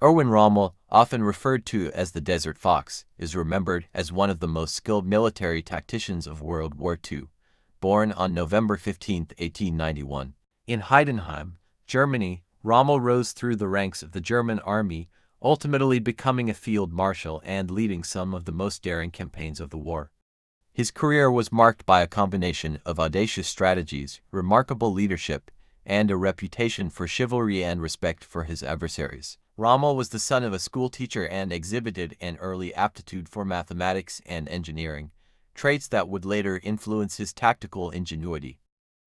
Erwin Rommel, often referred to as the Desert Fox, is remembered as one of the most skilled military tacticians of World War II. Born on November 15, 1891, in Heidenheim, Germany, Rommel rose through the ranks of the German army, ultimately becoming a field marshal and leading some of the most daring campaigns of the war. His career was marked by a combination of audacious strategies, remarkable leadership, and a reputation for chivalry and respect for his adversaries. Rommel was the son of a schoolteacher and exhibited an early aptitude for mathematics and engineering, traits that would later influence his tactical ingenuity.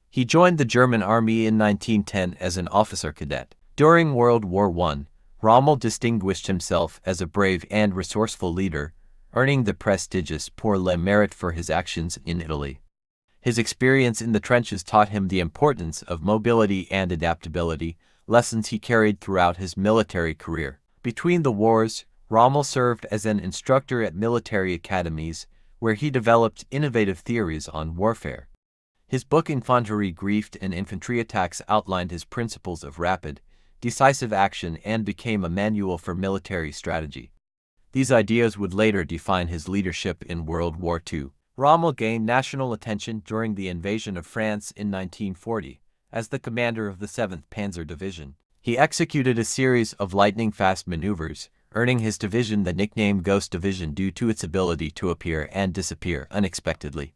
He joined the German army in 1910 as an officer cadet. During World War I, Rommel distinguished himself as a brave and resourceful leader, earning the prestigious Pour le Mérite for his actions in Italy. His experience in the trenches taught him the importance of mobility and adaptability, lessons he carried throughout his military career. Between the wars, Rommel served as an instructor at military academies, where he developed innovative theories on warfare. His book Infanterie Grieft and Infantry Attacks outlined his principles of rapid, decisive action and became a manual for military strategy. These ideas would later define his leadership in World War II. Rommel gained national attention during the invasion of France in 1940. As the commander of the 7th Panzer Division, he executed a series of lightning-fast maneuvers, earning his division the nickname Ghost Division due to its ability to appear and disappear unexpectedly.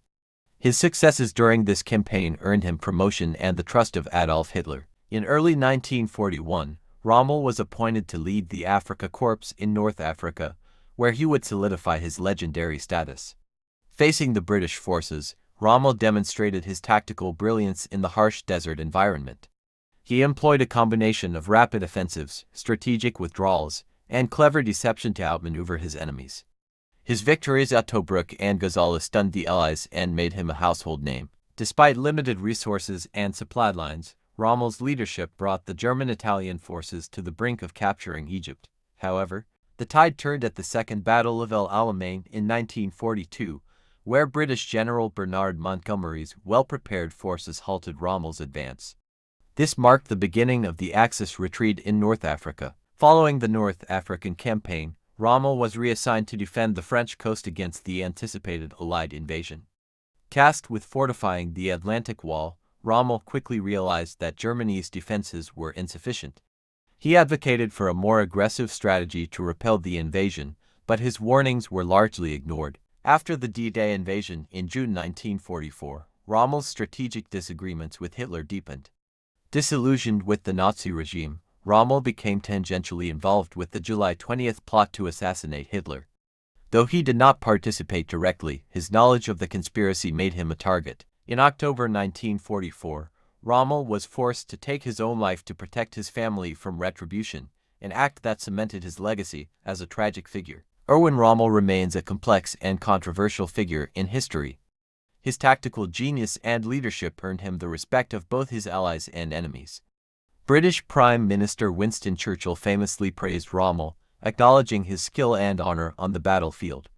His successes during this campaign earned him promotion and the trust of Adolf Hitler. In early 1941, Rommel was appointed to lead the Afrika Corps in North Africa, where he would solidify his legendary status. Facing the British forces, Rommel demonstrated his tactical brilliance in the harsh desert environment. He employed a combination of rapid offensives, strategic withdrawals, and clever deception to outmaneuver his enemies. His victories at Tobruk and Gazala stunned the Allies and made him a household name. Despite limited resources and supply lines, Rommel's leadership brought the German-Italian forces to the brink of capturing Egypt. However, the tide turned at the Second Battle of El Alamein in 1942, where British General Bernard Montgomery's well-prepared forces halted Rommel's advance. This marked the beginning of the Axis retreat in North Africa. Following the North African campaign, Rommel was reassigned to defend the French coast against the anticipated Allied invasion. Tasked with fortifying the Atlantic Wall, Rommel quickly realized that Germany's defenses were insufficient. He advocated for a more aggressive strategy to repel the invasion, but his warnings were largely ignored. After the D-Day invasion in June 1944, Rommel's strategic disagreements with Hitler deepened. Disillusioned with the Nazi regime, Rommel became tangentially involved with the July 20 plot to assassinate Hitler. Though he did not participate directly, his knowledge of the conspiracy made him a target. In October 1944, Rommel was forced to take his own life to protect his family from retribution, an act that cemented his legacy as a tragic figure. Erwin Rommel remains a complex and controversial figure in history. His tactical genius and leadership earned him the respect of both his allies and enemies. British Prime Minister Winston Churchill famously praised Rommel, acknowledging his skill and honor on the battlefield.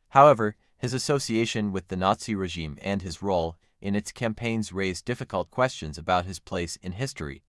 However, his association with the Nazi regime and his role in its campaigns raised difficult questions about his place in history.